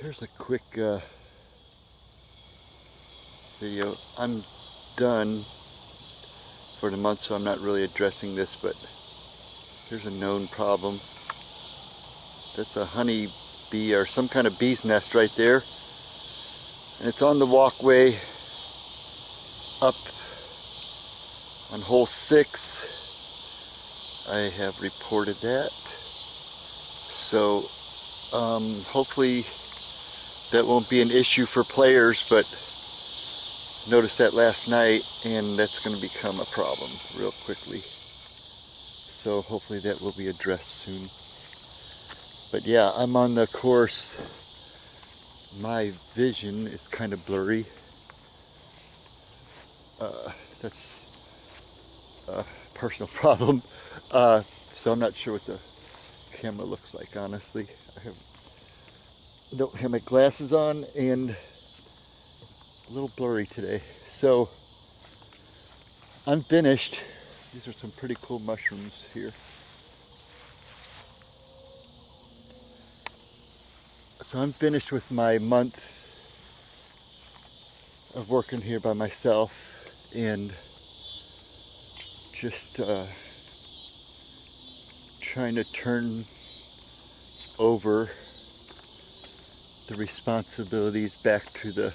Here's a quick video. I'm done for the month, so I'm not really addressing this, but here's a known problem. That's a honey bee or some kind of bee's nest right there, and it's on the walkway up on hole 6. I have reported that, so hopefully that won't be an issue for players, but noticed that last night, and that's going to become a problem real quickly. So hopefully that will be addressed soon. But yeah, I'm on the course. My vision is kind of blurry. That's a personal problem. So I'm not sure what the camera looks like, honestly. I don't have my glasses on and a little blurry today. So I'm finished. These are some pretty cool mushrooms here. So I'm finished with my month of working here by myself and just trying to turn over the responsibilities back to the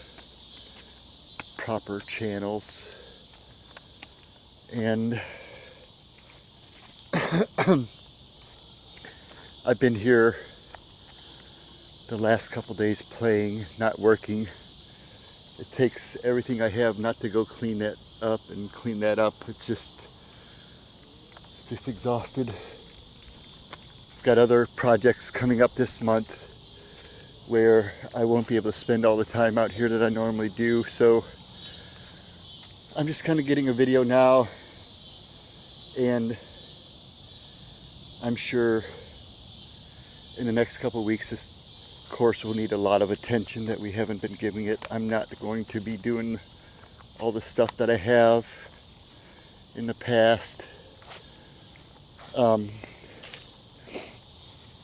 proper channels. And I've been here the last couple days playing, not working. It takes everything I have not to go clean that up and clean that up. It's just exhausted. Got other projects coming up this month where I won't be able to spend all the time out here that I normally do. So I'm just kind of getting a video now, and I'm sure in the next couple of weeks this course will need a lot of attention that we haven't been giving it. I'm not going to be doing all the stuff that I have in the past.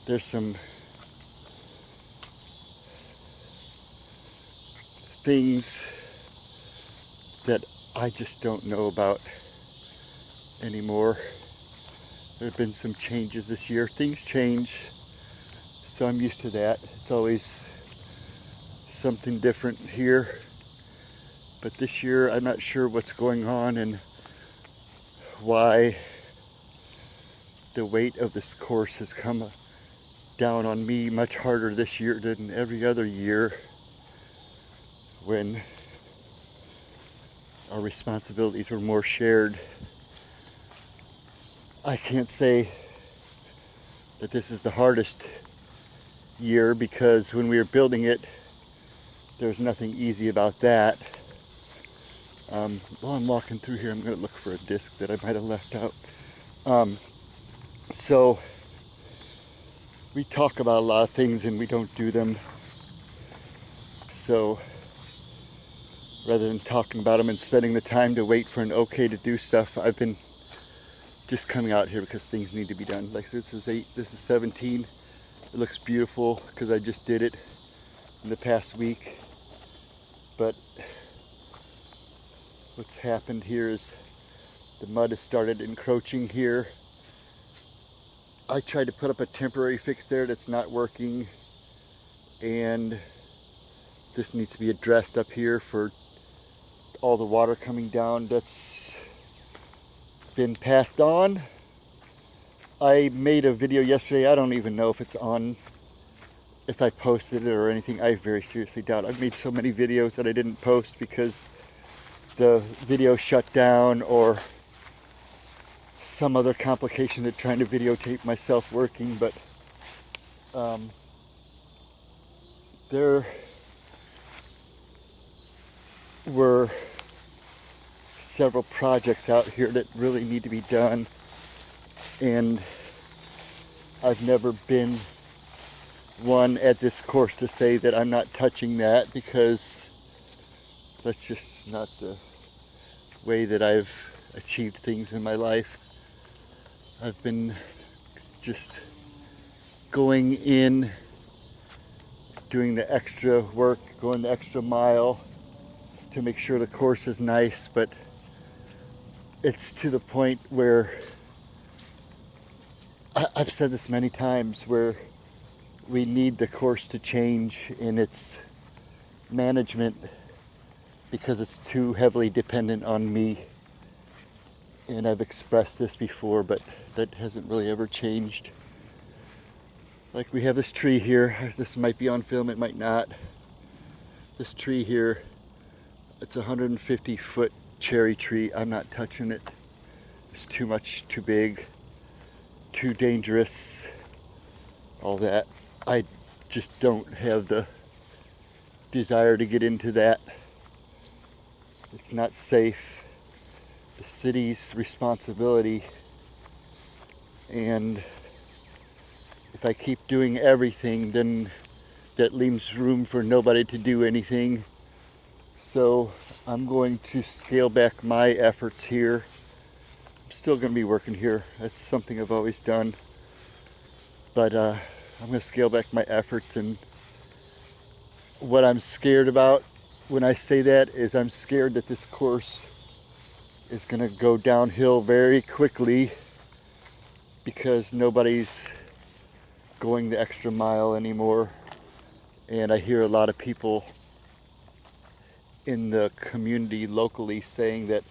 There's some things that I just don't know about anymore. There have been some changes this year. Things change, so I'm used to that. It's always something different here. But this year I'm not sure what's going on and why the weight of this course has come down on me much harder this year than every other year when our responsibilities were more shared. I can't say that this is the hardest year, because when we were building it, there's nothing easy about that. While I'm walking through here, I'm going to look for a disc that I might have left out. So we talk about a lot of things and we don't do them. So rather than talking about them and spending the time to wait for an okay to do stuff, I've been just coming out here because things need to be done. Like this is 8, this is 17. It looks beautiful because I just did it in the past week. But what's happened here is the mud has started encroaching here. I tried to put up a temporary fix there that's not working, and this needs to be addressed up here for all the water coming down that's been passed on. I made a video yesterday. I don't even know if it's on, if I posted it or anything. I very seriously doubt. I've made so many videos that I didn't post because the video shut down or some other complication to trying to videotape myself working. But there were several projects out here that really need to be done, and I've never been one at this course to say that I'm not touching that, because that's just not the way that I've achieved things in my life. I've been just going in doing the extra work, going the extra mile to make sure the course is nice, but it's to the point where I've said this many times, where we need the course to change in its management because it's too heavily dependent on me. And I've expressed this before, but that hasn't really ever changed. Like, we have this tree here. This might be on film, it might not. This tree here, it's a 150-foot cherry tree. I'm not touching it. It's too much, too big, too dangerous, all that. I just don't have the desire to get into that. It's not safe. The city's responsibility, and if I keep doing everything, then that leaves room for nobody to do anything. So I'm going to scale back my efforts here. I'm still going to be working here. That's something I've always done, but I'm going to scale back my efforts. And what I'm scared about when I say that is I'm scared that this course is going to go downhill very quickly because nobody's going the extra mile anymore. And I hear a lot of people in the community locally saying that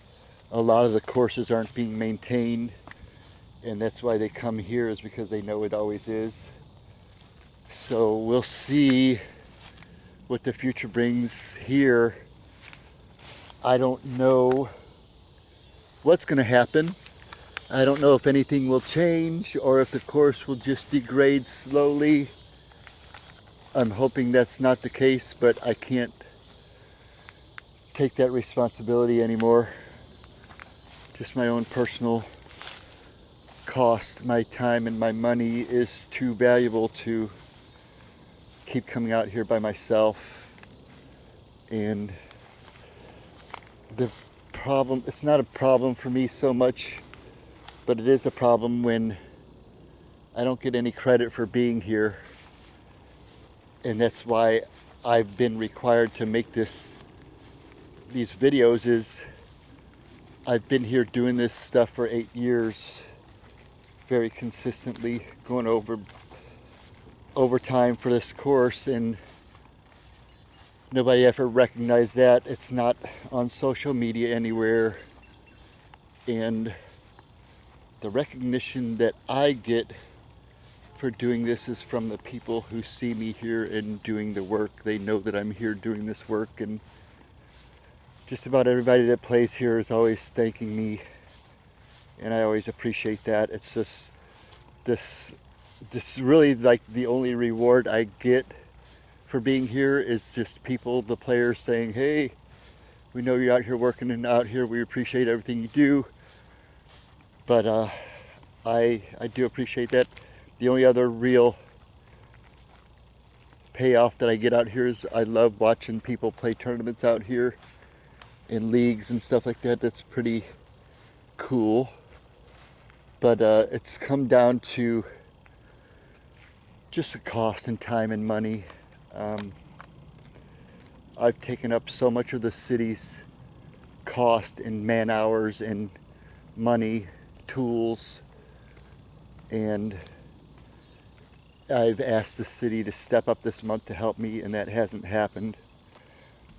a lot of the courses aren't being maintained, and that's why they come here, is because they know it always is. So we'll see what the future brings here. I don't know what's going to happen. I don't know if anything will change or if the course will just degrade slowly. I'm hoping that's not the case, but I can't take that responsibility anymore. Just my own personal cost. My time and my money is too valuable to keep coming out here by myself. And the problem, it's not a problem for me so much, but it is a problem when I don't get any credit for being here. And that's why I've been required to make these videos. Is I've been here doing this stuff for 8 years, very consistently, going overtime for this course, and nobody ever recognized that. It's not on social media anywhere, and the recognition that I get for doing this is from the people who see me here and doing the work. They know that I'm here doing this work, and just about everybody that plays here is always thanking me, and I always appreciate that. It's just this really, like, the only reward I get for being here is just people, the players, saying, hey, we know you're out here working and out here, we appreciate everything you do. But I do appreciate that. The only other real payoff that I get out here is I love watching people play tournaments out here in leagues and stuff like that. That's pretty cool. But it's come down to just the cost and time and money. I've taken up so much of the city's cost in man hours and money, tools, and I've asked the city to step up this month to help me, and that hasn't happened.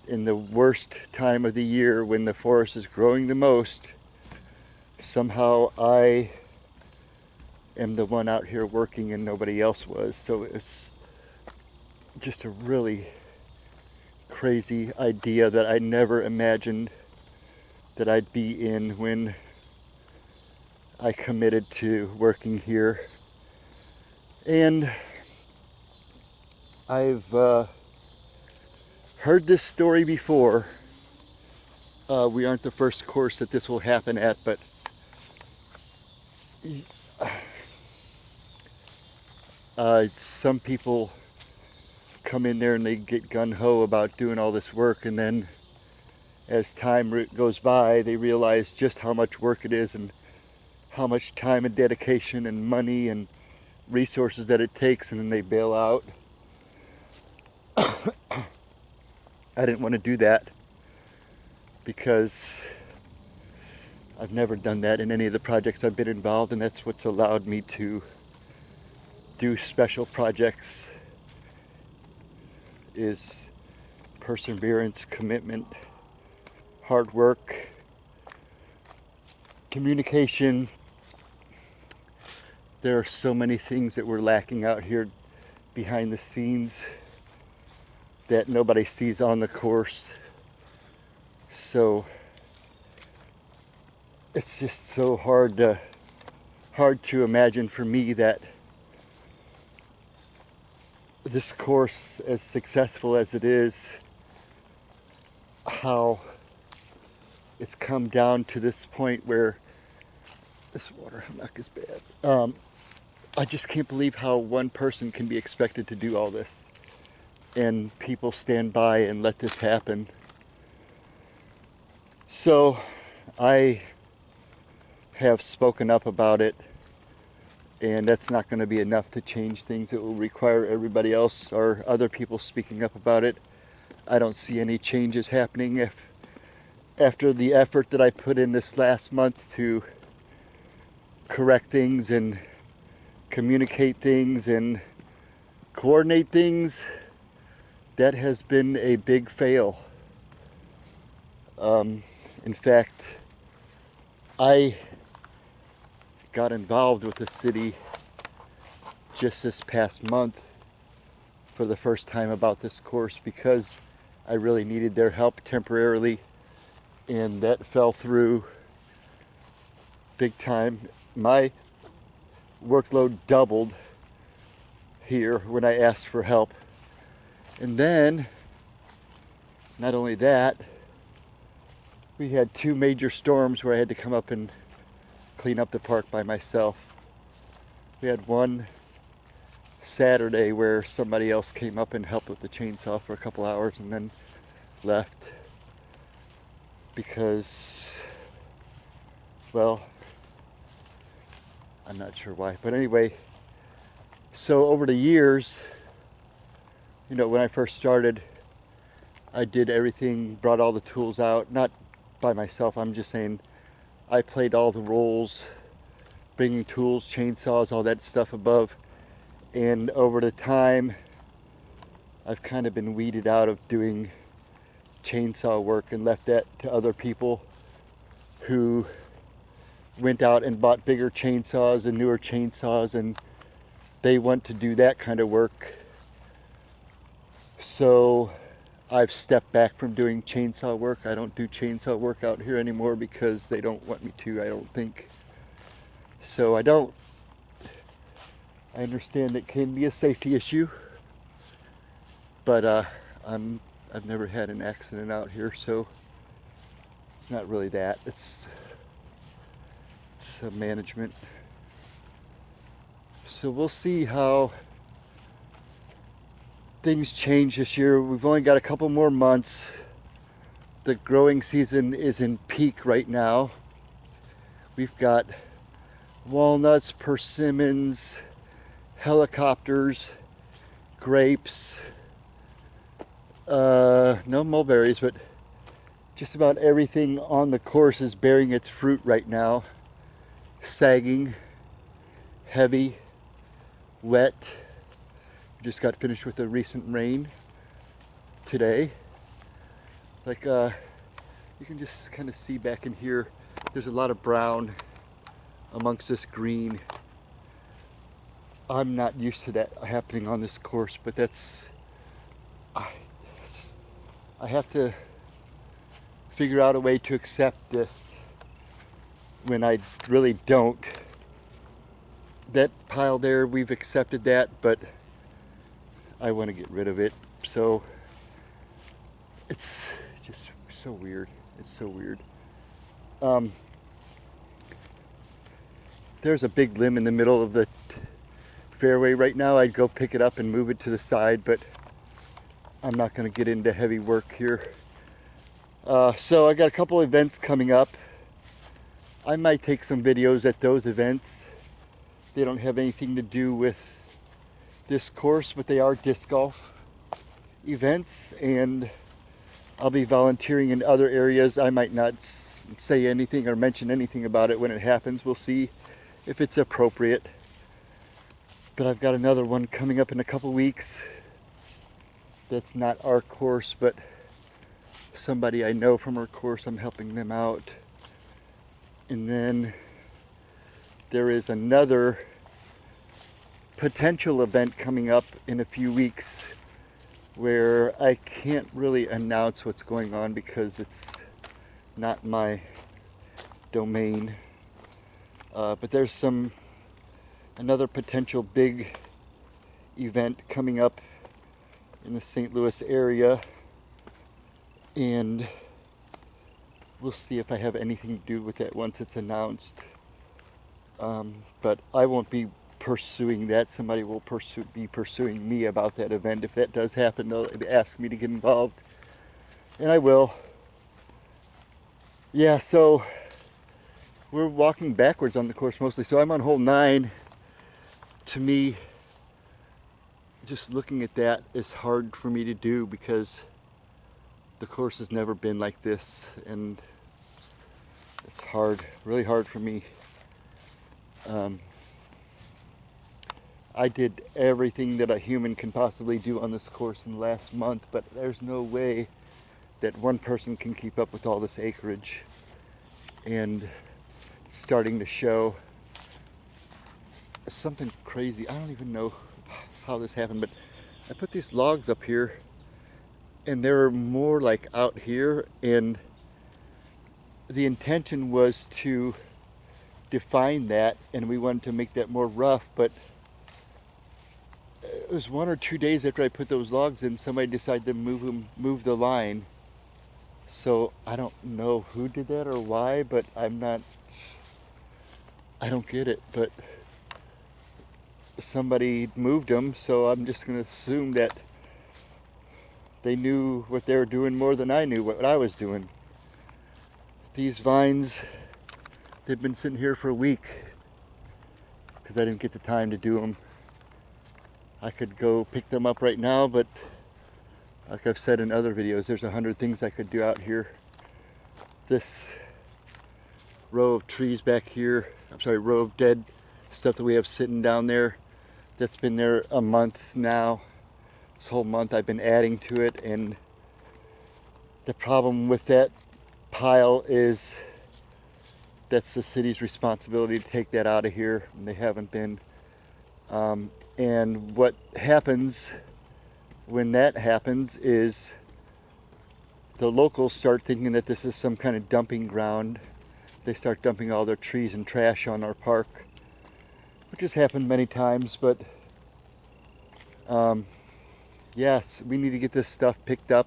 In the worst time of the year, when the forest is growing the most, somehow I am the one out here working and nobody else was. So it's just a really crazy idea that I never imagined that I'd be in when I committed to working here. And I've heard this story before. We aren't the first course that this will happen at, but some people come in there and they get gung-ho about doing all this work, and then as time goes by, they realize just how much work it is and how much time and dedication and money and resources that it takes, and then they bail out. I didn't want to do that because I've never done that in any of the projects I've been involved, and that's what's allowed me to do special projects, is perseverance, commitment, hard work, communication. There are so many things that we're lacking out here behind the scenes that nobody sees on the course. So it's just so hard to imagine for me that this course, as successful as it is, how it's come down to this point where this water hammock is bad. I just can't believe how one person can be expected to do all this and people stand by and let this happen. So I have spoken up about it, and that's not going to be enough to change things. It will require everybody else or other people speaking up about it. I don't see any changes happening after the effort that I put in this last month to correct things and communicate things and coordinate things. That has been a big fail. In fact, I got involved with the city just this past month for the first time about this course because I really needed their help temporarily, and that fell through big time. My workload doubled here when I asked for help. And then, not only that, we had 2 major storms where I had to come up and clean up the park by myself. We had one Saturday where somebody else came up and helped with the chainsaw for a couple hours and then left because, well, I'm not sure why. But anyway, so over the years, you know, when I first started, I did everything, brought all the tools out, not by myself, I'm just saying I played all the roles, bringing tools, chainsaws, all that stuff above. And over the time, I've kind of been weeded out of doing chainsaw work and left that to other people who went out and bought bigger chainsaws and newer chainsaws, and they want to do that kind of work. So I've stepped back from doing chainsaw work. I don't do chainsaw work out here anymore because they don't want me to, I don't think. So I understand it can be a safety issue, but I've never had an accident out here, so it's not really that. It's management. So we'll see how things change this year. We've only got a couple more months. The growing season is in peak right now. We've got walnuts, persimmons, helicopters, grapes, no mulberries, but just about everything on the course is bearing its fruit right now. Sagging, heavy, wet. Just got finished with a recent rain today. Like you can just kind of see back in here, there's a lot of brown amongst this green. I'm not used to that happening on this course, but I have to figure out a way to accept this when I really don't. That pile there, we've accepted that, but I want to get rid of it. So it's just so weird. It's so weird. There's a big limb in the middle of the fairway right now. I'd go pick it up and move it to the side, but I'm not going to get into heavy work here. So I got a couple events coming up. I might take some videos at those events. They don't have anything to do with this course, but they are disc golf events, and I'll be volunteering in other areas. I might not say anything or mention anything about it when it happens. We'll see if it's appropriate. But I've got another one coming up in a couple weeks. That's not our course, but somebody I know from our course. I'm helping them out. And then there is another potential event coming up in a few weeks where I can't really announce what's going on because it's not my domain. But there's another potential big event coming up in the St. Louis area, and we'll see if I have anything to do with that once it's announced. But I won't be pursuing that. Somebody will be pursuing me about that event. If that does happen, they'll ask me to get involved, and I will. Yeah, so we're walking backwards on the course mostly. So I'm on hole 9. To me, just looking at that is hard for me to do because the course has never been like this, and it's hard, really hard for me. I did everything that a human can possibly do on this course in the last month, but there's no way that one person can keep up with all this acreage. And starting to show something crazy. I don't even know how this happened, but I put these logs up here and they're more like out here, and the intention was to define that, and we wanted to make that more rough, but it was 1 or 2 days after I put those logs in, somebody decided to move the line. So I don't know who did that or why, but I don't get it, but somebody moved them, so I'm just going to assume that they knew what they were doing more than I knew what I was doing. These vines, they've been sitting here for a week because I didn't get the time to do them. I could go pick them up right now, but like I've said in other videos, there's 100 things I could do out here. This row of trees back here, row of dead stuff that we have sitting down there, that's been there a month now. This whole month I've been adding to it, and the problem with that pile is that's the city's responsibility to take that out of here, and they haven't been. And what happens when that happens is the locals start thinking that this is some kind of dumping ground. They start dumping all their trees and trash on our park, which has happened many times, but yes, we need to get this stuff picked up,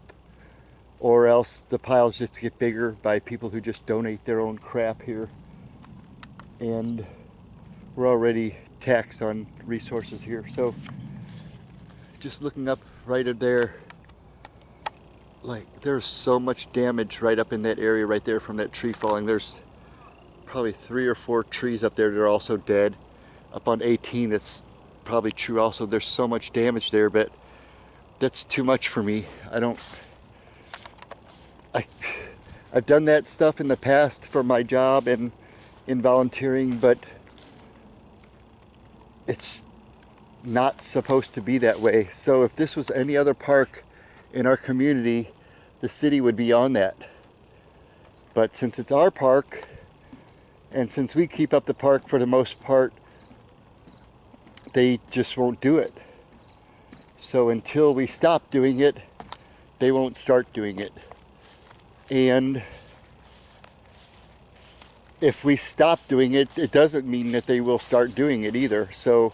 or else the piles just get bigger by people who just donate their own crap here. And we're already taxed on resources here. So just looking up right there, like there's so much damage right up in that area right there from that tree falling. There's probably 3 or 4 trees up there that are also dead. Up on 18, that's probably true also. There's so much damage there, but that's too much for me. I've done that stuff in the past for my job and in volunteering, but it's not supposed to be that way. So if this was any other park in our community, the city would be on that. But since it's our park, and since we keep up the park for the most part, they just won't do it. So until we stop doing it, they won't start doing it. And if we stop doing it, it doesn't mean that they will start doing it either. So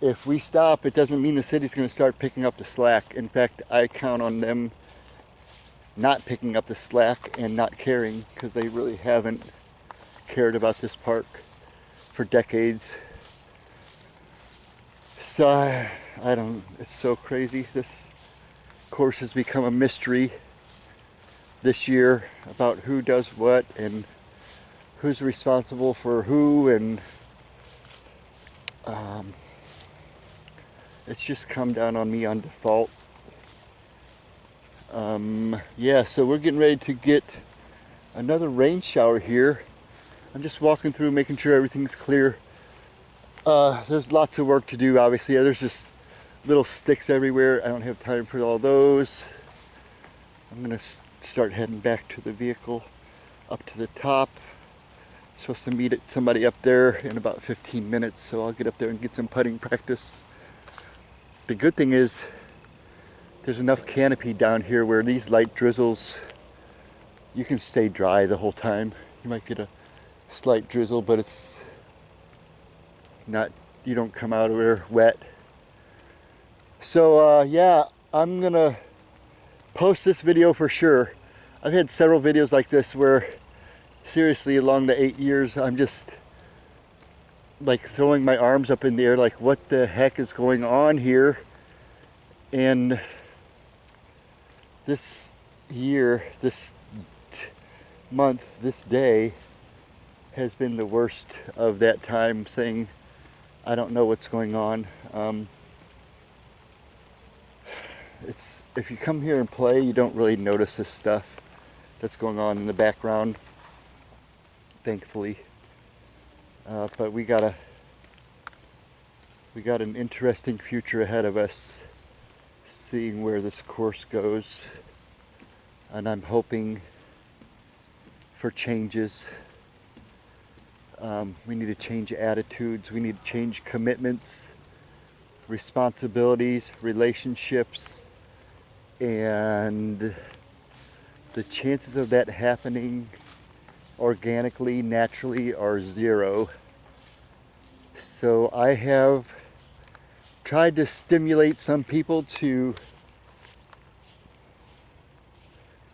if we stop, it doesn't mean the city's going to start picking up the slack. In fact, I count on them not picking up the slack and not caring, because they really haven't cared about this park for decades. So I don't, it's so crazy. This course has become a mystery this year about who does what and who's responsible for who, and it's just come down on me on default. Yeah, so we're getting ready to get another rain shower here. I'm just walking through, making sure everything's clear. There's lots of work to do, obviously. There's just little sticks everywhere. I don't have time for all those. I'm gonna start heading back to the vehicle, up to the top. Supposed to meet somebody up there in about 15 minutes, so I'll get up there and get some putting practice. The good thing is there's enough canopy down here where these light drizzles, you can stay dry the whole time. You might get a slight drizzle, but it's not, you don't come out of there wet. So yeah, I'm gonna post this video for sure. I've had several videos like this where seriously along the 8 years I'm just like throwing my arms up in the air like what the heck is going on here. And this year, this month, this day has been the worst of that time, saying I don't know what's going on. It's, if you come here and play, you don't really notice this stuff that's going on in the background, thankfully. But we got an interesting future ahead of us, seeing where this course goes, and I'm hoping for changes. We need to change attitudes, we need to change commitments, responsibilities, relationships, and the chances of that happening organically, naturally, are zero. So I have tried to stimulate some people to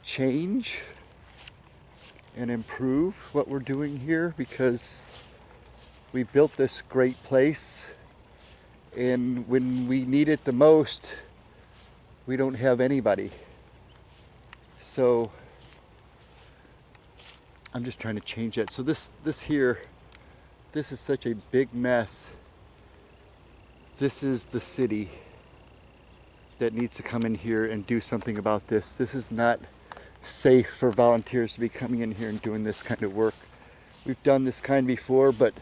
change and improve what we're doing here, because we built this great place, and when we need it the most, we don't have anybody. So I'm just trying to change that. So this here, this is such a big mess. This is the city that needs to come in here and do something about this. This is not safe for volunteers to be coming in here and doing this kind of work. We've done this kind before, but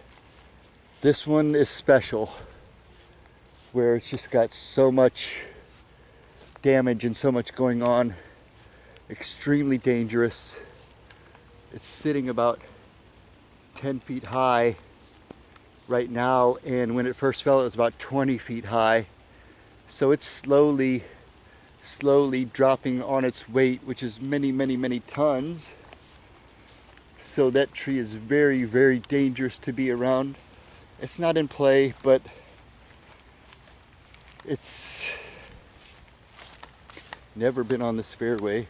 this one is special, where it's just got so much damage and so much going on. Extremely dangerous. It's sitting about 10 feet high right now, and when it first fell it was about 20 feet high. So it's slowly dropping on its weight, which is many tons. So that tree is very dangerous to be around. It's not in play, but it's never been on this fairway.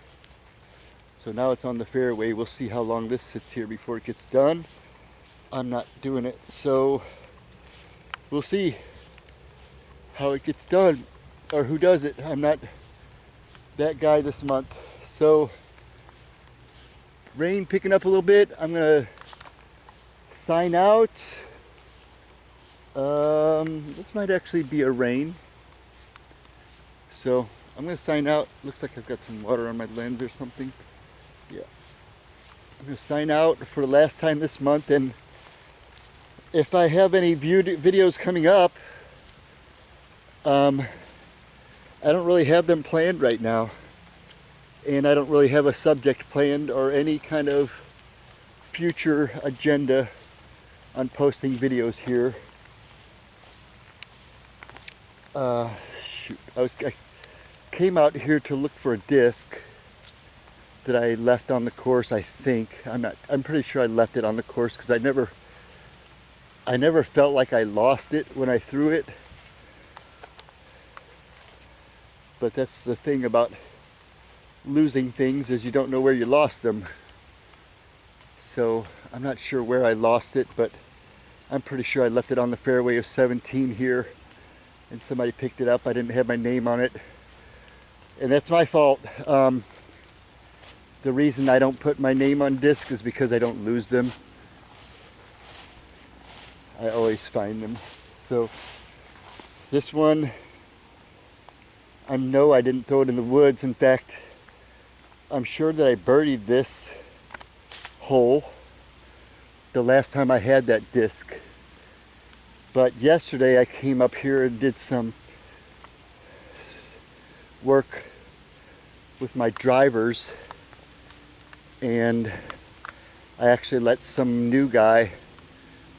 So now it's on the fairway. We'll see how long this sits here before it gets done. I'm not doing it, so we'll see how it gets done, or who does it. I'm not that guy this month. So rain picking up a little bit. I'm gonna sign out. This might actually be a rain, so I'm gonna sign out. Looks like I've got some water on my lens or something. Yeah, I'm gonna sign out for the last time this month, and if I have any viewed videos coming up, I don't really have them planned right now, and I don't really have a subject planned or any kind of future agenda on posting videos here. Shoot, I came out here to look for a disc that I left on the course, I think. I'm pretty sure I left it on the course, because I never felt like I lost it when I threw it. But that's the thing about losing things, is you don't know where you lost them. So I'm not sure where I lost it, but I'm pretty sure I left it on the fairway of 17 here, and somebody picked it up. I didn't have my name on it, and that's my fault. The reason I don't put my name on discs is because I don't lose them. I always find them. So this one, I know I didn't throw it in the woods. In fact, I'm sure that I birdied this hole the last time I had that disc. But yesterday I came up here and did some work with my drivers, and I actually let some new guy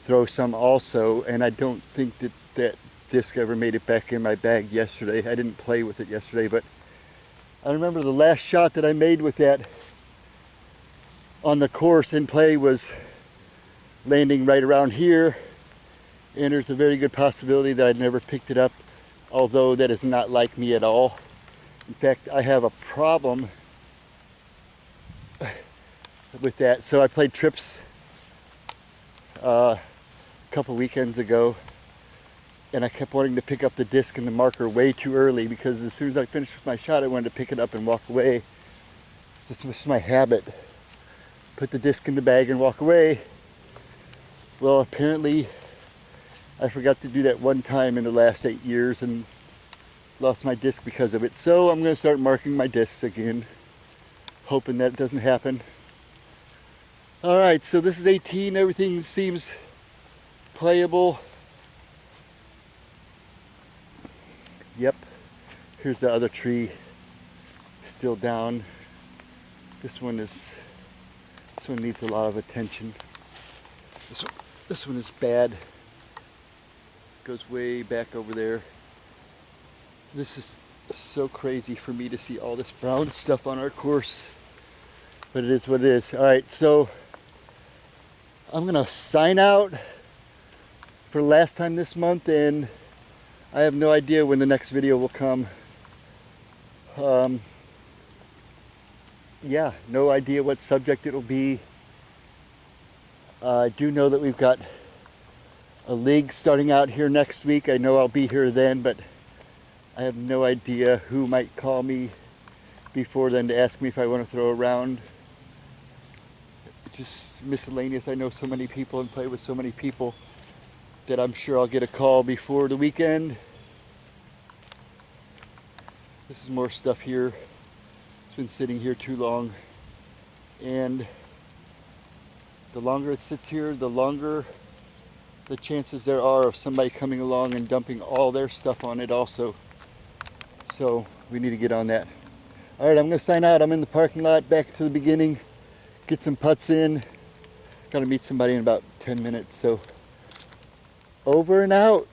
throw some also, and I don't think that that disc ever made it back in my bag yesterday. I didn't play with it yesterday, but I remember the last shot that I made with that on the course in play was landing right around here, and there's a very good possibility that I'd never picked it up, although that is not like me at all. In fact, I have a problem with that. So I played trips a couple weekends ago, and I kept wanting to pick up the disc and the marker way too early, because as soon as I finished with my shot I wanted to pick it up and walk away. This was my habit. Put the disc in the bag and walk away. Well, apparently I forgot to do that one time in the last 8 years and lost my disc because of it. So I'm going to start marking my discs again, hoping that it doesn't happen. Alright, so this is 18. Everything seems playable. Yep. Here's the other tree still down. This one needs a lot of attention. This one is bad. Goes way back over there. This is so crazy for me to see all this brown stuff on our course, but it is what it is. All right, so I'm gonna sign out for the last time this month, and I have no idea when the next video will come. Yeah, no idea what subject it'll be. I do know that we've got a league starting out here next week. I know I'll be here then, but I have no idea who might call me before then to ask me if I want to throw around. Just miscellaneous. I know so many people and play with so many people that I'm sure I'll get a call before the weekend. This is more stuff here. It's been sitting here too long, and the longer it sits here, the longer the chances there are of somebody coming along and dumping all their stuff on it also. So we need to get on that. All right, I'm gonna sign out. I'm in the parking lot, back to the beginning, get some putts in. Gotta meet somebody in about 10 minutes, so over and out.